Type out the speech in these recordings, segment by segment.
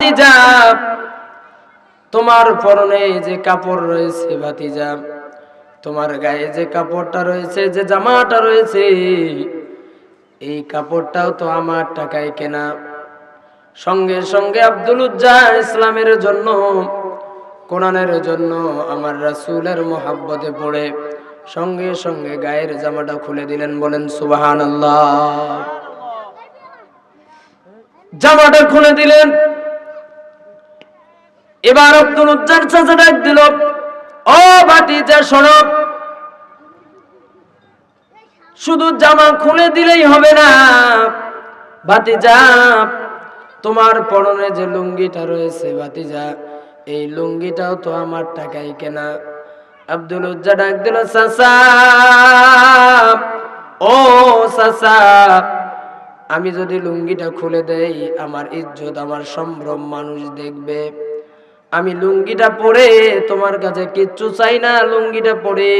ভাতিজা, তোমার পরনে যে কাপড় রয়েছে ভাতিজা, তোমার গায়ে যে কাপড়টা রয়েছে, যে জামাটা রয়েছে, এই কাপড়টাও তো আমার টাকায় কেনা। সঙ্গে সঙ্গে আব্দুল উজ্জা ইসলামের জন্য, কোরআনের জন্য, আমার রাসূলের মহব্বতে পড়ে সঙ্গে সঙ্গে গায়ের জামাটা খুলে দিলেন। বলেন সুবহানাল্লাহ। জামাটা খুলে দিলেন। এবার আব্দুল উজ্জার চাচা ডাক দিল, ও ভাতিজা শোনো, শুধু জামা খুলে দিলেই হবে না ভাতিজা, তোমার পরনে যে লুঙ্গিটা রয়েছে ভাতিজা, এই লুঙ্গিটাও তো আমার টাকায় কেনা। আব্দুল উজ্জা ডাক দিল, চাচা, ও চাচা, আমি যদি লুঙ্গিটা খুলে দেই আমার ইজ্জত, আমার সম্ভ্রম মানুষ দেখবে। আমি লুঙ্গিটা পরে তোমার কাছে কিচ্ছু চাই না, লুঙ্গিটা পরে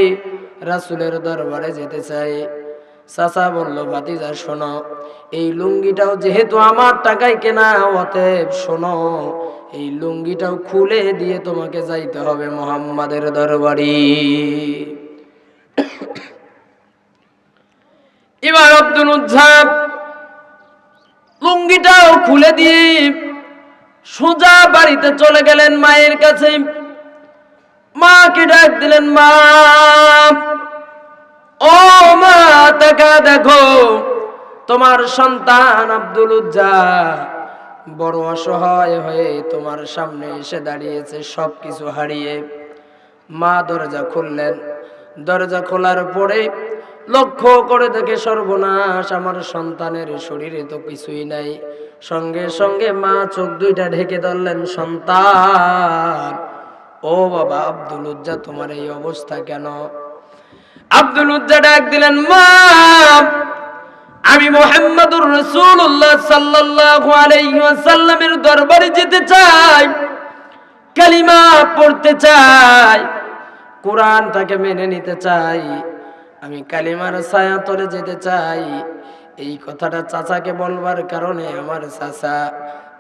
রাসূলের দরবারে যেতে চাই। চাচা বলল, ভাতিজা শোনো, এই লুঙ্গিটাও যেহেতু আমার টাকায় কেনা, অতএব শোনো, এই লুঙ্গিটাও খুলে দিয়ে তোমাকে যাইতে হবে মুহাম্মাদের দরবারে। এবার আব্দুল উজ্জা লুঙ্গিটাও খুলে দিয়ে সোজা বাড়িতে চলে গেলেন মায়ের কাছে। মাকে ডাক দিলেন, মা, ও মা, তাকা দেখো, তোমার সন্তান আব্দুল উজ্জা বড় অসহায় হয়ে তোমার সামনে এসে দাঁড়িয়েছে, সবকিছু হারিয়ে। মা দরজা খুললেন। দরজা খোলার পরে লক্ষ্য করে দেখে, সর্বনাশ, আমার সন্তানের শরীরে তো কিছুই নাই। সঙ্গে সঙ্গে মা চোখ দুইটা ঢেকে ধরলেন, সন্তান, ও বাবা আব্দুল উজ্জা, তোমার এই অবস্থা কেন? আব্দুল উজ্জা ডাক দিলেন, মা, আমি মুহাম্মদুর রাসূলুল্লাহ সাল্লাল্লাহু আলাইহি ওয়াসাল্লামের দরবারে যেতে চাই, কালিমা পড়তে চাই, কোরআনটাকে মেনে নিতে চাই, আমি কালিমার ছায়াতলে যেতে চাই। এই কথাটা চাচাকে বলবার কারণে আমার চাচা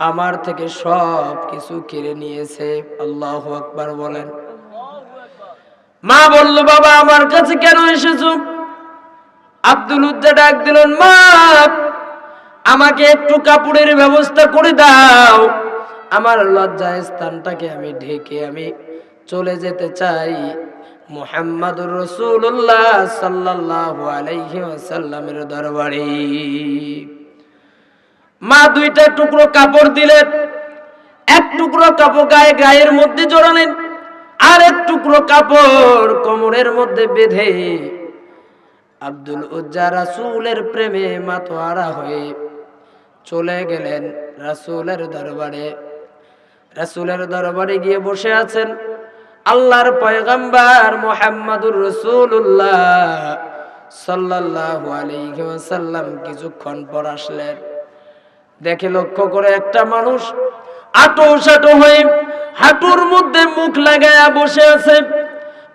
আমার থেকে সব কিছু কেড়ে নিয়েছে। আল্লাহু আকবার বলেন। মা বলল, বাবা আমার কাছে কেন এসেছো? আব্দুল উজ্জা ডাক দিলেন, মা, আমাকে একটু কাপড়ের ব্যবস্থা করে দাও, আমার লজ্জার স্থানটাকে আমি ঢেকে আমি চলে যেতে চাই মুহাম্মাদুর রাসূলুল্লাহ সাল্লাল্লাহু আলাইহি ওয়াসাল্লামের দরবারে। মা দুইটা টুকরো কাপড় দিলেন, এক টুকরো কাপড় গায়ের মধ্যে জড়ালেন, আর এক টুকরো কাপড় কোমরের মধ্যে বেঁধে আব্দুল উজ্জা রাসূলের প্রেমে মাতোয়ারা হয়ে চলে গেলেন রাসূলের দরবারে। রাসূলের দরবারে গিয়ে বসে আছেন আল্লাহর পয়গম্বর মুহাম্মদুর রাসূলুল্লাহ সাল্লাল্লাহু আলাইহি ওয়াসাল্লাম। কিছুক্ষণ পর আসলেন, দেখে লক্ষ্য করে একটা মানুষ আঁটো হয়ে হাঁটুর মধ্যে মুখ লাগায়া বসে আছে।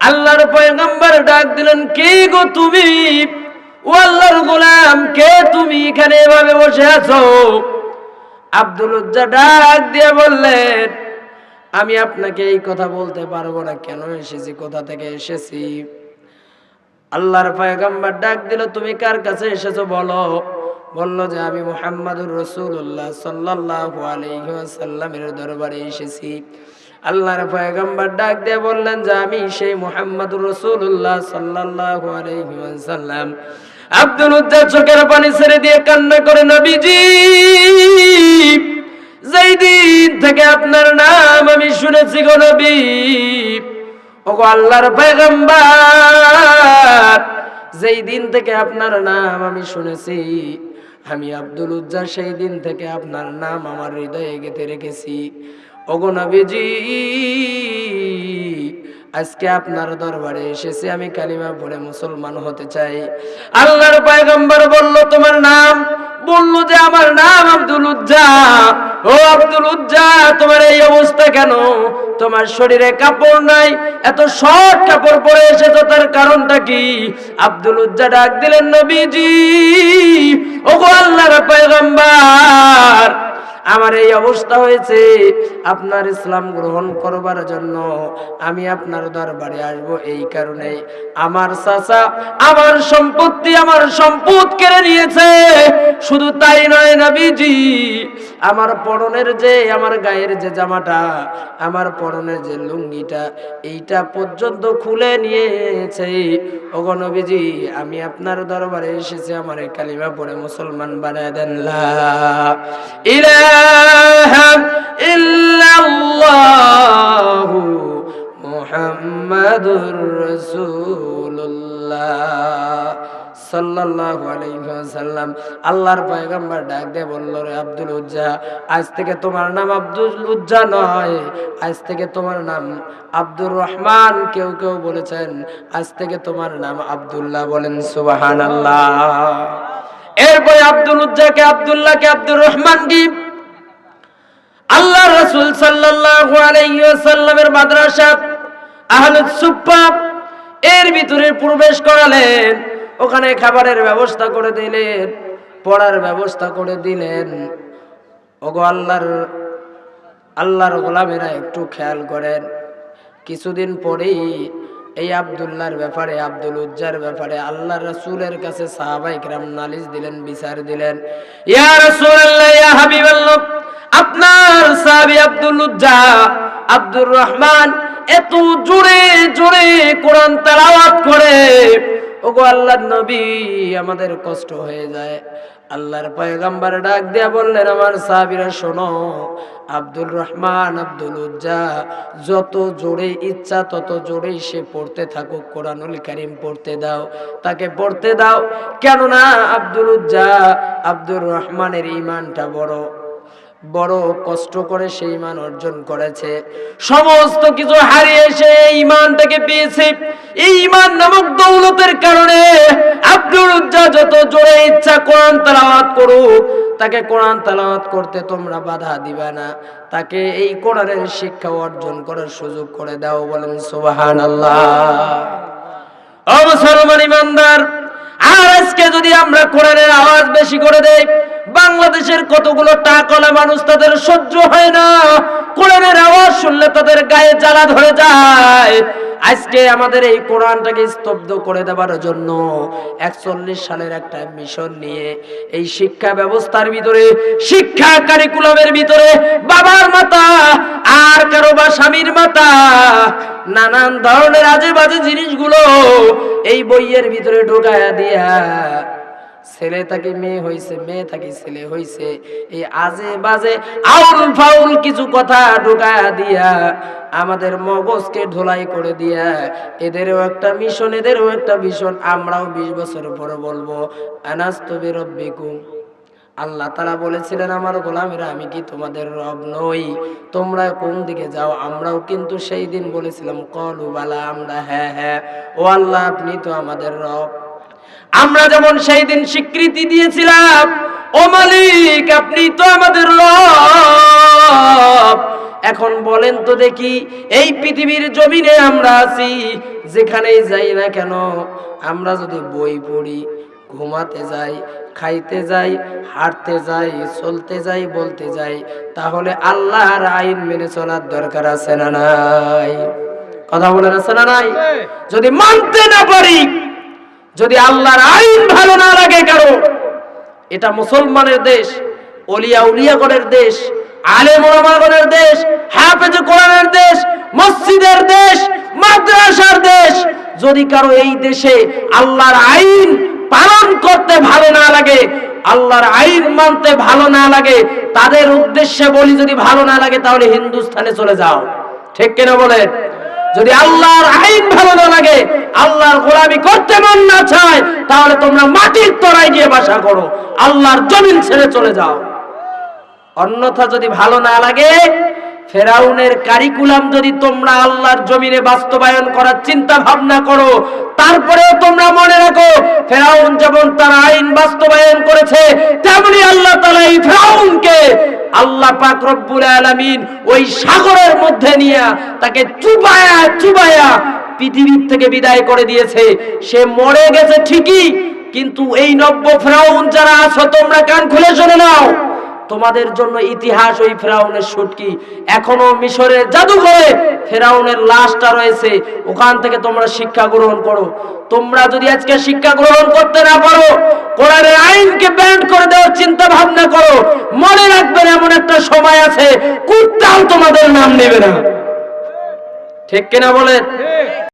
আল্লাহর পয়গম্বর ডাক দিলেন, কে গো তুমি? ও আল্লাহর গোলাম, কে তুমি এখানে এভাবে বসে আছো? আব্দুল উজ্জা ডাক দিয়ে বললেন, আমি আপনাকে এই কথা বলতে পারবো না, কেন এসেছি, কোথা থেকে এসেছি। আল্লাহর পয়গম্বর ডাক দিল, তুমি কার কাছে এসেছো বলো। বলল যে আমি মুহাম্মদুর রাসূলুল্লাহ সাল্লাল্লাহু আলাইহি ওয়াসাল্লামের দরবারে এসেছি। আল্লাহর পয়গম্বর ডাক দিয়ে বললেন যে আমি সেই মুহাম্মদুর রাসূলুল্লাহ সাল্লাল্লাহু আলাইহি ওয়াসাল্লাম। আব্দুল উজ্জা চোখের পানি ছেড়ে দিয়ে কান্না করে, নবীজি, যেই দিন থেকে আপনার নাম আমি শুনেছি গো নবী, ওগো আল্লাহর পয়গম্বর, যেই দিন থেকে আপনার নাম আমি শুনেছি, আমি আব্দুল উজ্জা সেই দিন থেকে আপনার নাম আমার হৃদয়ে গেঁথে রেখেছি। ওগো নবীজি, আজকে আপনার দরবারে এসেছি, আমি কালিমা পড়ে মুসলমান হতে চাই। আল্লাহর পয়গম্বর বলল, তোমার নাম? বলল যে আমার নাম আব্দুল উজ্জা। ও আব্দুল উজ্জা, তোমার এই অবস্থা কেন? তোমার শরীরে কাপড় নাই, এত শর্ট কাপড় পরে এসেছো, তার কারণটা কি? আব্দুল উজ্জা ডাক দিলেন, নবীজি, ওগো আল্লাহর পয়গম্বর, আমার এই অবস্থা হয়েছে, আপনার ইসলাম গ্রহণ করবার জন্য আমি আপনার দরবারে আসব। এই কারণে আমার চাচা আমার সম্পত্তি, আমার সম্পদ কেড়ে নিয়েছে। শুধু তাই নয় নবীজি, আমার পরনের যে, আমার গায়ের যে জামাটা, আমার পরনের যে লুঙ্গিটা, এইটা পর্যন্ত খুলে নিয়েছে। ওগো নবীজি, আমি আপনার দরবারে এসেছি, আমার কালিমা পড়ে মুসলমান বানায় দেন। লা ইলাহা ইল্লাল্লাহু মুহাম্মাদুর রাসূলুল্লাহ সাল্লাল্লাহু আলাইহি ওয়াসাল্লাম। আল্লাহর পয়গম্বর ডাক দিয়ে বলল, রে আব্দুল উজ্জা, আজ থেকে তোমার নাম আব্দুল উজ্জা নয়, আজ থেকে তোমার নাম আব্দুর রহমান। কেউ কেউ বলেছেন আজ থেকে তোমার নাম আব্দুল্লাহ। বলেন সুবহানাল্লাহ। এরপরে আব্দুল উজ্জাকে, আব্দুল্লাহকে, আব্দুর রহমান কি আল্লাহ রাসূল সাল্লাল্লাহু আলাইহি ওয়াসাল্লামের মাদ্রাসা আহলুস সুফফা এর ভিতরে প্রবেশ করালেন। ওখানে খাবারের ব্যবস্থা করে দিলেন, পড়ার ব্যবস্থা করে দিলেন। ওগো আল্লাহর গোলামেরা একটু খেয়াল করেন, কিছুদিন পরেই এই আব্দুল্লাহর ব্যাপারে, আব্দুল উজ্জার ব্যাপারে আল্লাহ রাসূলের কাছে সাহাবায়ে কিরাম নালিশ দিলেন, বিচার দিলেন। ইয়া রাসূলুল্লাহ, ইয়া হাবিবাল্লাহ, আপনার সাহাবী আব্দুল উজ্জা, আব্দুর রহমান এত জোরে জোরে কোরআন তেলাওয়াত করে, ওগো আল্লাহর নবী, আমাদের কষ্ট হয়ে যায়। আল্লাহর পয়গম্বর ডাক দিয়া বললেন, আমার সাহাবীরা শোনো, আব্দুর রহমান, আব্দুল উজ্জা যত জোরে ইচ্ছা তত জোরেই সে পড়তে থাকুক, কোরআনুল কারীম পড়তে দাও, তাকে পড়তে দাও। কেননা আব্দুল উজ্জা, আব্দুর রহমানের ঈমানটা বড় কষ্ট করে সেই ঈমান অর্জন করেছে। সমস্ত কিছু হারিয়ে সে ঈমানটাকে পেয়েছে। এই ঈমান নামক দৌলতের কারণে আব্দুল উজ্জা যত জোরে ইচ্ছা কোরআন তেলাওয়াত করুক, তাকে কোরআন তেলাওয়াত করতে তোমরা বাধা দিবা না, তাকে এই কোরআনের শিক্ষা অর্জন করার সুযোগ করে দাও। বলেন সুবহানাল্লাহ। ও মুসলমান ইমানদার, আর আজকে যদি আমরা কোরআনের আওয়াজ বেশি করে দেই, বাংলাদেশের কতগুলো টাকলা মানুষ, তাদের সহ্য হয় না, কোরআনের আওয়াজ শুনলে তাদের গায়ে জ্বালা ধরে যায়। আজকে আমাদের এই কোরআনটাকে স্তব্ধ করে দেওয়ার জন্য 41 সালের একটা মিশন নিয়ে এই শিক্ষা ব্যবস্থার ভিতরে, শিক্ষা কারিকুলামের ভিতরে বাবার মাথা আর কারো বা স্বামীর মাথা, নানান ধরনের আজে বাজে জিনিসগুলো এই বইয়ের ভিতরে ঢোকায়া দিয়া, ছেলে থাকি মেয়ে হইছে, মেয়ে থাকি ছেলে হইছে, এই আজে বাজে আউল ফাউল কিছু কথা ঢোকায়া দিয়া আমাদের মগজকে ধোলাই করে দিয়া, এদেরও একটা মিশন, এদেরও একটা মিশন। আমরাও 20 বছর পরে বলবো আনাস্তু বিরাব্বিকুম। আল্লাহ তাআলা বলেছিলেন, আমার গোলামেরা, আমি কি তোমাদের রব নই? তোমরা কোন দিকে যাও? আমরাও কিন্তু সেই দিন বলেছিলাম ক্বালু বালা, আমরা হ্যাঁ হ্যাঁ, ও আল্লাহ আপনি তো আমাদের রব। আমরা যেমন সেই দিন স্বীকৃতি দিয়েছিলাম, ও মালিক আপনি তো আমাদের রব। এখন বলেন তো দেখি, এই পৃথিবীর জমিনে আমরা আছি, যেখানেই যাই না কেন, আমরা যদি বই পড়ি, ঘুমাতে যাই, খাইতে যাই, হাঁটতে যাই, চলতে যাই, বলতে যাই, তাহলে আল্লাহর আইন মেনে চলার দরকার আছে না নাই? কথা বলেন, আছে না নাই? যদি মানতে না পারি, যদি আল্লাহর আইন ভালো না লাগে কারো, এটা মুসলমানের দেশ, ওলিয়া উলিয়াগণের দেশ, আলেম ওলামাগণের দেশ, হাফেজ কোরআনের দেশ, মসজিদের দেশ, মাদ্রাসার দেশ। যদি কারো এই দেশে আল্লাহর আইন পালন করতে ভালো না লাগে, আল্লাহর আইন মানতে ভালো না লাগে, তাদের উদ্দেশ্যে বলি, যদি ভালো না লাগে তাহলে হিন্দুস্তানে চলে যাও। ঠিক কিনা বলেন? যদি আল্লাহর আইন ভালো না লাগে, আল্লাহর গোলামি করতে মন না চায়, তাহলে তোমরা মাটির তলায় গিয়ে বাসা করো, আল্লাহর জমিন ছেড়ে চলে যাও। অন্যথা যদি ভালো না লাগে, ফেরাউনের কারিকুলাম যদি তোমরা আল্লাহর জমিনে বাস্তবায়ন করার চিন্তা ভাবনা করো, তারপরেও তোমরা মনে রাখো, ফেরাউন যেমন তার আইন বাস্তবায়ন করেছে, তেমনি আল্লাহ তাআলা এই ফেরাউনকে, আল্লাহ পাক রব্বুল আলামিন ওই সাগরের মধ্যে নিয়ে তাকে চুবায়া চুবায়া পৃথিবীর থেকে বিদায় করে দিয়েছে। সে মরে গেছে ঠিকই, কিন্তু এই নব্য ফেরাউন যারা আছো, তোমরা কান খুলে শুনে নাও, তোমাদের জন্য ইতিহাস ওই ফেরাউনের শুটকি। এখনো মিশরের জাদুঘরে ফেরাউনের লাশটা রয়েছে, ওখান থেকে তোমরা শিক্ষা গ্রহণ করো। তোমরা যদি আজকে শিক্ষা গ্রহণ করতে না পারো, কোরআনের আইনকে ব্যান্ড করে দেওয়ার চিন্তা ভাবনা করো, মনে রাখবেন এমন একটা সময় আছে কুত্তাও তোমাদের নাম নেবে না। ঠিক কিনা বলেন?